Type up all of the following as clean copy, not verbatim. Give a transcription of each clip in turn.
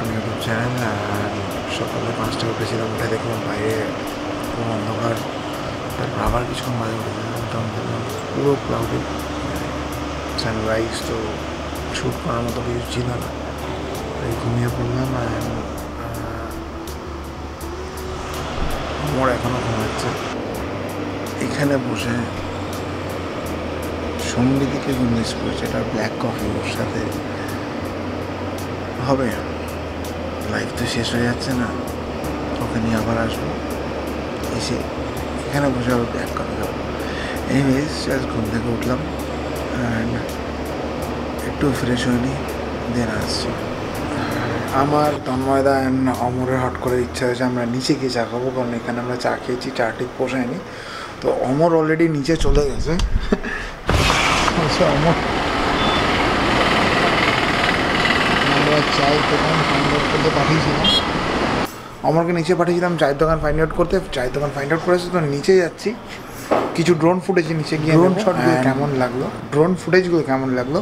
নতুন YouTube channel. সকালে 5টায় উঠেছিলাম, উঠে দেখলাম বাইরে পুরো অন্ধকার। তারপর আবার কিছুক্ষণ বাজে উঠেছিলাম, তখন দেখলাম পুরো ক্লাউডেড, সানরাইজ তো শ্যুট করার মতো কিছু ছিল না। ঘুমিয়ে পড়লাম। মোর এখনও ঘুমাচ্ছে। এখানে বসে সমৃদ্ধিকে মিস করেছে, এটা ব্ল্যাক কফি ওর সাথে হবে। লাইফ তো শেষ হয়ে যাচ্ছে না, ওকে নিয়ে আবার আসবো, এসে এখানে বসে আবার ব্ল্যাক কফি খাবো। এনিওয়েজ জাস্ট ঘুম থেকে উঠলাম অ্যান্ড একটু ফ্রেশ হয়নি, দেন আসছি। আমার তন্ময়দা অ্যান্ড অমরের হট করে ইচ্ছা হয়েছে আমরা নিচে গিয়ে চা খাবো, কারণ এখানে আমরা চা খেয়েছি, চা ঠিক পোষায়নি। তো অমর অলরেডি নিচে চলে গেছে। অমর আমরা চায়ের দোকান ফাইন্ড আউট করতে পাঠিয়েছিলাম, অমরকে নিচে পাঠিয়েছিলাম চায়ের দোকান ফাইন্ড আউট করতে। চায়ের দোকান ফাইন্ড আউট করেছে, তো নিচে যাচ্ছি। কিছু ড্রোন ফুটেজ নিচে গিয়ে ড্রোন শটগুলো কেমন লাগলো, ড্রোন ফুটেজগুলো কেমন লাগলো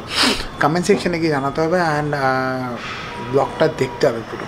কমেন্ট সেকশনে গিয়ে জানাতে হবে, অ্যান্ড ব্লগটা দেখতে হবে পুরো।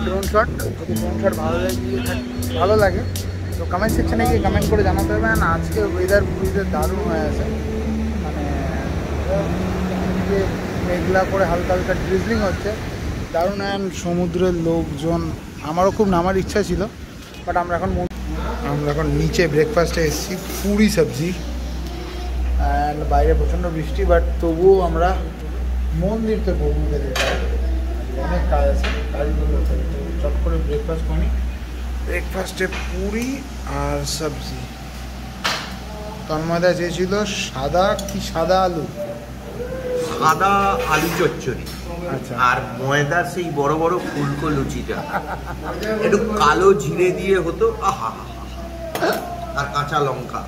ড্রোন শট, যদি ড্রোন শট ভালো লাগে তো কমেন্ট সেকশনে গিয়ে কমেন্ট করে জানাতে হবে। না আজকে ওয়েদার পুরীতে দারুণ হয়ে আছে, মানে মেঘলা করে হালকা হালকা ড্রিজলিং হচ্ছে, দারুণ। অ্যান্ড সমুদ্রের লোকজন, আমারও খুব নামার ইচ্ছা ছিল, বাট আমরা এখন নিচে ব্রেকফাস্টে এসেছি, পুরি সবজি। অ্যান্ড বাইরে প্রচণ্ড বৃষ্টি, বাট তবুও আমরা মন্দিরতে পৌঁছে যেতে অনেক কাজ আছে, কাজগুলো চট করে ব্রেকফাস্ট করি। ব্রেকফাস্টে পুরি আর সবজি। তন্ময়দা চেয়েছিল সাদা আলু চচ্চড়ি, আচ্ছা, আর ময়দার সেই বড় বড় ফুলকো লুচিটা একটু কালো জিরে দিয়ে হতো, আহা, আর কাঁচা লঙ্কা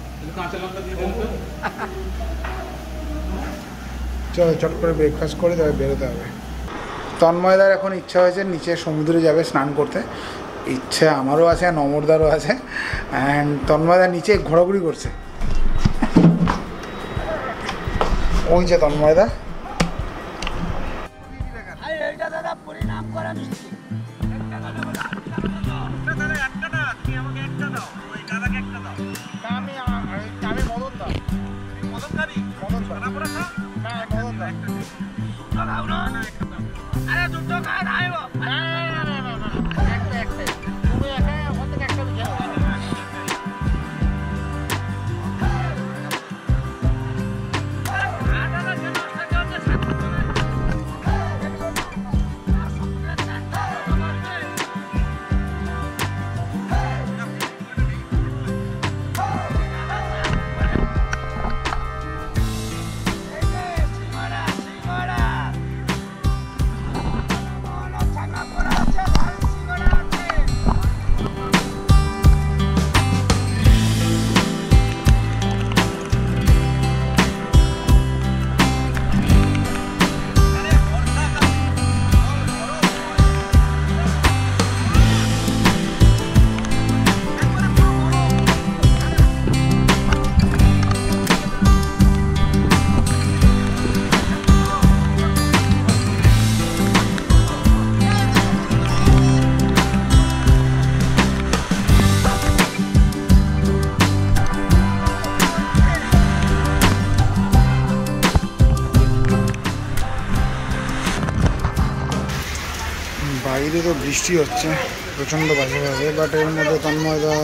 চলো চট করে ব্রেকফাস্ট করে তবে বেরোতে হবে। তন্ময়দার এখন ইচ্ছা হয়েছে নিচে সমুদ্রে যাবে স্নান করতে, ইচ্ছে আমারও আছে, নমরদারও আছে। অ্যান্ড তন্ময়দা নিচে ঘোরাঘুরি করছে, ওই যে তন্ময়দা। বাইরে তো বৃষ্টি হচ্ছে প্রচণ্ড বাজেভাবে, বাট এর মধ্যে তন্ময়দা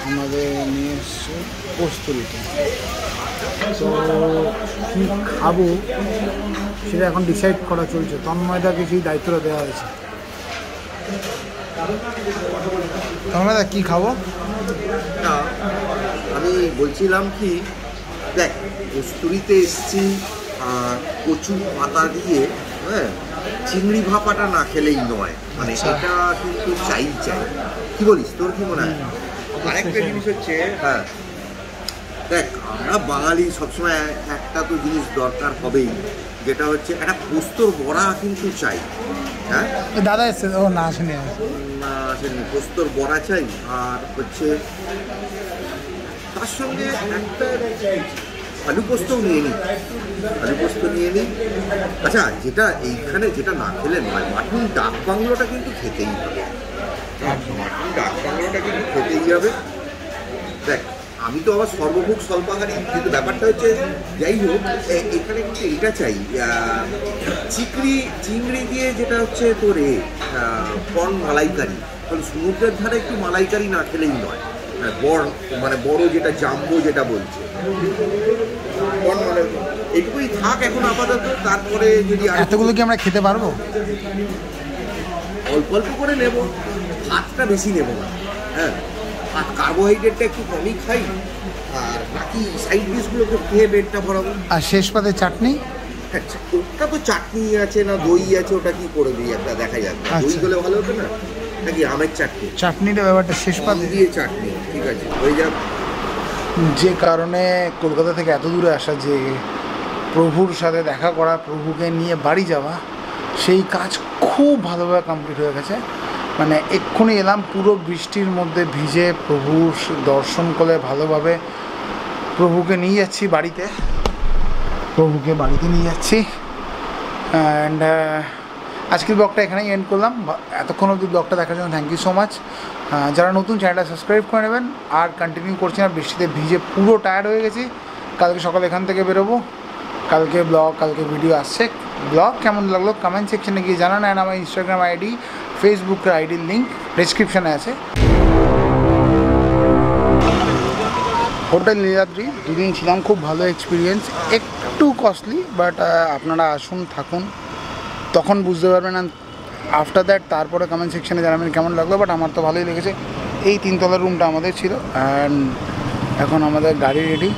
আমাদের নিয়ে এসছে কস্তুরিতে। তো কী খাবো সেটা এখন ডিসাইড করা চলছে, তন্ময়দাকে সেই দায়িত্বটা দেওয়া হয়েছে। তন্ময়দা কী খাবো? আমি বলছিলাম কি, দেখ কস্তুরিতে এসছি, আর কচু পাতা দিয়ে, হ্যাঁ, চিংড়ি ভাপাটা না খেলেই নয়, মানে এটা কিন্তু চাই। কি বলিস, তোর কি মনে হয়? আরেকটা জিনিস হচ্ছে, হ্যাঁ দেখ, আমরা বাঙালি সবসময় একটা তো জিনিস দরকার হবেই, যেটা হচ্ছে একটা পোস্তর বড়া কিন্তু চাই। হ্যাঁ দাদা এসছে, ও না আসেনি, না আসেনি, পোস্তর বড়া চাই। আর হচ্ছে তার সঙ্গে একটা আলু পোস্তও নিয়ে নিই, আলু পোস্ত নিয়ে নিই। আচ্ছা, যেটা এইখানে যেটা না খেলে নয়, মাটন ডাক বাংলোটা কিন্তু খেতেই হবে। মাটন ডাক বাংলোটা কিন্তু খেতেই হবে। দেখ, আমি তো আবার সর্বভোগ স্বল্পাহারী, কিন্তু ব্যাপারটা হচ্ছে যাই হোক, এখানে কিন্তু এটা চাই, চিংড়ি দিয়ে যেটা হচ্ছে তোর কর্ন মালাইকারি। কারণ সমুদ্রের ধারে একটু মালাইকারি না খেলেই নয়, মানে বড় যেটা জাম্বো যেটা বলছে, কর্ন মানে এটুকুই থাক এখন আপাতত। তারপরে যদি এতগুলো কি আমরা খেতে পারবো? অল্প অল্প করে নেব, ভাতটা বেশি নেব না, হ্যাঁ, আর কার্বোহাইড্রেটটা একটু কমই খাই, আর বাকি সাইড ডিশগুলোকে খেয়ে পেটটা ভরাবো। আর শেষ পাতে চাটনি? আচ্ছা, ওটা তো চাটনি আছে না দই আছে, ওটা কি করে দিই একটা দেখা যাবে। দই হলে ভালো হতো না, নাকি আমের চাটনি? চাটনিটা ব্যাপারটা শেষ পাতে দিয়ে চাটনি, ঠিক আছে হয়ে যাবে। যে কারণে কলকাতা থেকে এত দূরে আসা, যে প্রভুর সাথে দেখা করা, প্রভুকে নিয়ে বাড়ি যাওয়া, সেই কাজ খুব ভালোভাবে কমপ্লিট হয়ে গেছে। মানে এক্ষুনি এলাম পুরো বৃষ্টির মধ্যে ভিজে, প্রভুর দর্শন করে ভালোভাবে প্রভুকে নিয়ে যাচ্ছি বাড়িতে, নিয়ে যাচ্ছি। অ্যান্ড আজকের ব্লগটা এখানেই এন্ড করলাম। এতক্ষণ অবধি ব্লগটা দেখার জন্য থ্যাংক ইউ সো মাচ। যারা নতুন, চ্যানেলটা সাবস্ক্রাইব করে নেবেন। আর কন্টিনিউ করছি না, বৃষ্টিতে ভিজে পুরো টায়ার্ড হয়ে গেছি। কালকে সকালে এখান থেকে বেরোবো, কালকে ভিডিও আসছে। ব্লগ কেমন লাগলো কমেন্ট সেকশনে গিয়ে জানান। অ্যান্ড আমার ইনস্টাগ্রাম আইডি, ফেসবুকের আইডির লিঙ্ক ডেসক্রিপশানে আছে। হোটেল নীলাদ্রি দুদিন ছিলাম, খুব ভালো এক্সপিরিয়েন্স, একটু কস্টলি, বাট আপনারা আসুন, থাকুন, তখন বুঝতে পারবেন। আফটার দ্যাট তারপরে কমেন্ট সেকশানে জানাবেন কেমন লাগলো। বাট আমার তো ভালোই লেগেছে। এই 3 তলার রুমটা আমাদের ছিল। অ্যান্ড এখন আমাদের গাড়ি রেডি,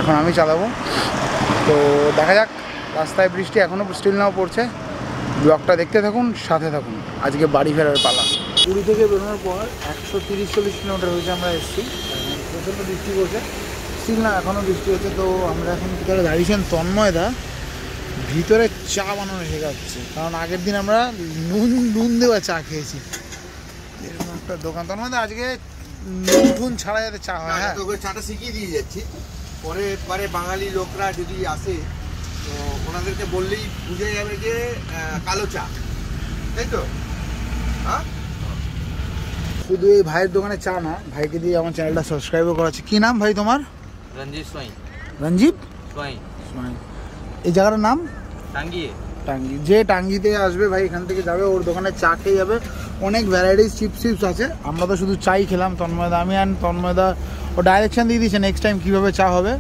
এখন আমি চালাবো। তো দেখা যাক, রাস্তায় বৃষ্টি এখনও স্টিল নাও পড়ছে। ব্লগটা দেখতে থাকুন, সাথে থাকুন। আজকে বাড়ি ফেরার পালা। পুরী থেকে বেরোনোর পর 130-40 কিলোমিটার হয়েছে আমরা এসেছি। প্রচণ্ড বৃষ্টি পড়ছে, স্টিল না এখনও বৃষ্টি হচ্ছে। তো আমরা এখন ভিতরে দাঁড়িয়েছেন তন্ময়দা, ভিতরে চা বানানো শেখাচ্ছে। কারণ আগের দিন আমরা নুন দেওয়া চা খেয়েছি। এরকম একটা দোকান। তন্ময়দা আজকে নুন ছাড়া যাতে চা হয়। হ্যাঁ, তোকে চাটা শিখিয়ে দিয়ে যাচ্ছি, পরে বাঙালি লোকরা যদি আসে তো ওনাদেরকে বললেই বুঝে যাবে যে কালো চা, তাই তো? হ্যাঁ, শুধু এই ভাইয়ের দোকানে চা না, ভাইকে দিয়ে আমার চ্যানেলটা সাবস্ক্রাইবও করাচ্ছে। কী নাম ভাই তোমার? রঞ্জিত সোয়াই। রঞ্জিত সোয়াই। এই জায়গাটার নাম টাঙ্গি। যে টাঙ্গিতে আসবে ভাই, এখান থেকে যাবে, ওর দোকানে চা খেয়ে যাবে। অনেক ভ্যারাইটিস চিপস আছে। আমরা তো শুধু চাই খেলাম, তন্ময়দা আমি। অ্যান্ড তন্ময়দা ও ডাইরেকশন দিয়ে দিয়েছে নেক্সট টাইম কীভাবে চা হবে।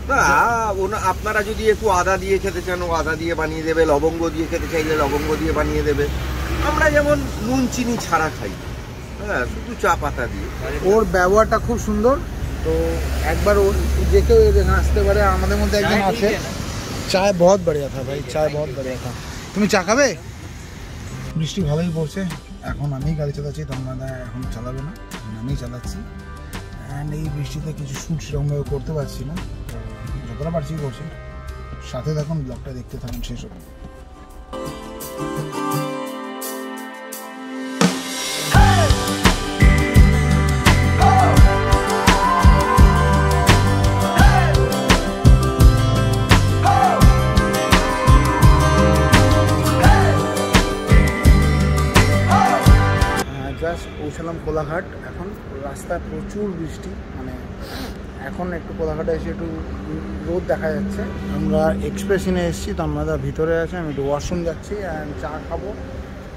না, আপনারা যদি একটু আদা দিয়ে খেতে চান, ও আদা দিয়ে বানিয়ে দেবে, লবঙ্গ দিয়ে খেতে চাইলে লবঙ্গ দিয়ে বানিয়ে দেবে। আমরা যেমন নুন চিনি ছাড়া খাই, হ্যাঁ, শুধু চা পাতা দিয়ে। ওর ব্যবহারটা খুব সুন্দর। তো একবার ওর যে কেউ এখানে আসতে পারে। আমাদের মধ্যে একজন আছে, চায় বহুত বড়িয়া থা ভাই, চায় বহুত বড়িয়া থা। তুমি চা খাবে? বৃষ্টি ভালোই পড়ছে। এখন আমি গাড়ি চালাচ্ছি, তন্ময়দা এখন চালাবে না, আমি চালাচ্ছি। অ্যান্ড এই বৃষ্টিতে কিছু শ্যুট সেরকমভাবে করতে পারছি না, যতটা পারছি করছি। সাথে থাকুন, ব্লগটা দেখতে থাকুন শেষ অবধি। জাস্ট পৌঁছালাম কোলাঘাট। এখন রাস্তায় প্রচুর বৃষ্টি, মানে এখন একটু কোলাঘাটে এসে একটু রোদ দেখা যাচ্ছে। আমরা এক্সপ্রেসিনে এসেছি, তন্ময়দা ভিতরে আছে, আমি একটু ওয়াশরুম যাচ্ছি। অ্যান্ড চা খাবো,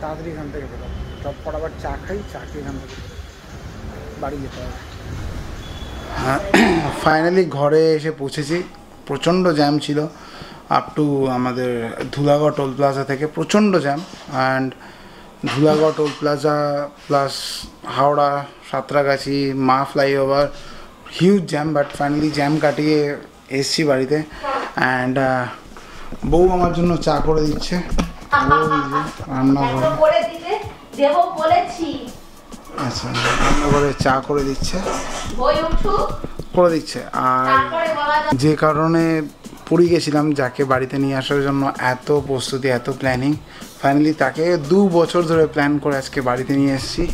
তাড়াতাড়ি এখান থেকে বেরোবো। সব ফটাফট চা খাই, চা খেয়ে এখান থেকে বাড়ি যেতে হবে। ফাইনালি ঘরে এসে পৌঁছেছি। প্রচণ্ড জ্যাম ছিল আপ টু আমাদের ধুলাগড় টোল প্লাজা থেকে, প্রচণ্ড jam. And Dhulagarh toll plaza plus Howrah Santragachi মা flyover, huge jam. But finally jam কাটিয়ে এসছি বাড়িতে। অ্যান্ড বউ আমার জন্য চা করে দিচ্ছে, রান্নাঘরে। করে দিতে দেব বলেছি। আচ্ছা, রান্নাঘরে চা করে দিচ্ছে, বই উঠু করে দিচ্ছে। আর তারপরে বলা যাবে। যে কারণে পুরী গেছিলাম, যাকে বাড়িতে নিয়ে আসার জন্য এত প্রস্তুতি, এত প্ল্যানিং, ফাইনালি তাকে 2 বছর ধরে প্ল্যান করে আজকে বাড়িতে নিয়ে এসেছি।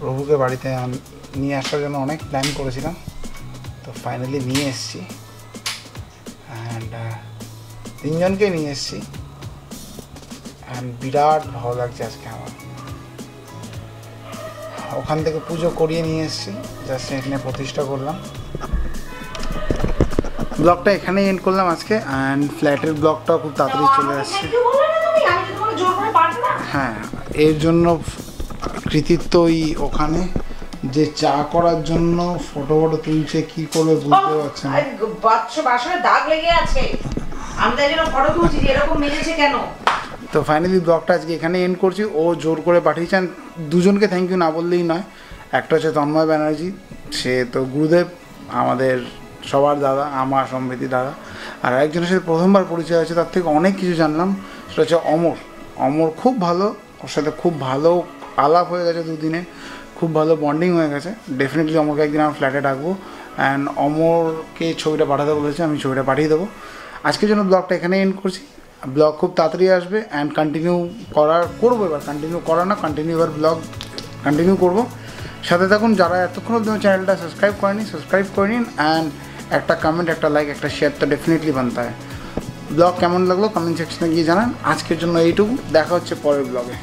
প্রভুকে বাড়িতে নিয়ে আসার জন্য অনেক প্ল্যান করেছিলাম, তো ফাইনালি নিয়ে এসেছি। অ্যান্ড 3 জনকে নিয়ে এসেছি। অ্যান্ড বিরাট ভালো লাগছে আজকে আমার। ওখান থেকে পুজো করিয়ে নিয়ে এসেছি, জাস্ট এখানে প্রতিষ্ঠা করলাম। ব্লগটা এখানেই এন্ড করলাম আজকে। অ্যান্ড ফ্ল্যাটের ব্লগটাও খুব তাড়াতাড়ি চলে আসছে। হ্যাঁ, এর জন্য কৃতিত্বই ওখানে, যে চা করার জন্য ফটো তুলছে, কি করবে বুঝতে পারছে না। বাসনে দাগ লেগে আছে, আমি তাই জন্য ফটো তুলছি যে এরকম মেরেছে কেন। তো ফাইনালি ব্লগটা আজকে এখানে এন্ড করছি। ও জোর করে পাঠিয়েছেন, 2 জনকে থ্যাংক ইউ না বললেই নয়। একটা হচ্ছে তন্ময় ব্যানার্জি, সে তো গুরুদেব, আমাদের সবার দাদা, আমার সম্প্রীতি দাদা। আর একজনের সাথে প্রথমবার পরিচয় হয়েছে, তার থেকে অনেক কিছু জানলাম, সেটা হচ্ছে অমর। অমর খুব ভালো, ওর সাথে খুব ভালো আলাপ হয়ে গেছে 2 দিনে, খুব ভালো বন্ডিং হয়ে গেছে। ডেফিনেটলি অমরকে একদিন আমার ফ্ল্যাটে ডাকবো। অ্যান্ড অমরকে ছবিটা পাঠাতে বলেছে, আমি ছবিটা পাঠিয়ে দেবো। আজকের জন্য ব্লগটা এখানে এন্ড করছি। ব্লগ খুব তাড়াতাড়ি আসবে অ্যান্ড কন্টিনিউ করবো এবার, কন্টিনিউ এবার ব্লগ কন্টিনিউ করবো। সাথে থাকুন। যারা এতক্ষণ অবধি আমার চ্যানেলটা সাবস্ক্রাইব করে নিন। অ্যান্ড একটা কমেন্ট, একটা লাইক, একটা শেয়ার তো ডেফিনেটলি বানতে হয়। ব্লগ কেমন লাগলো কমেন্ট সেকশনে গিয়ে জানান। আজকের জন্য এইটুকু, দেখা হচ্ছে পরের ব্লগে।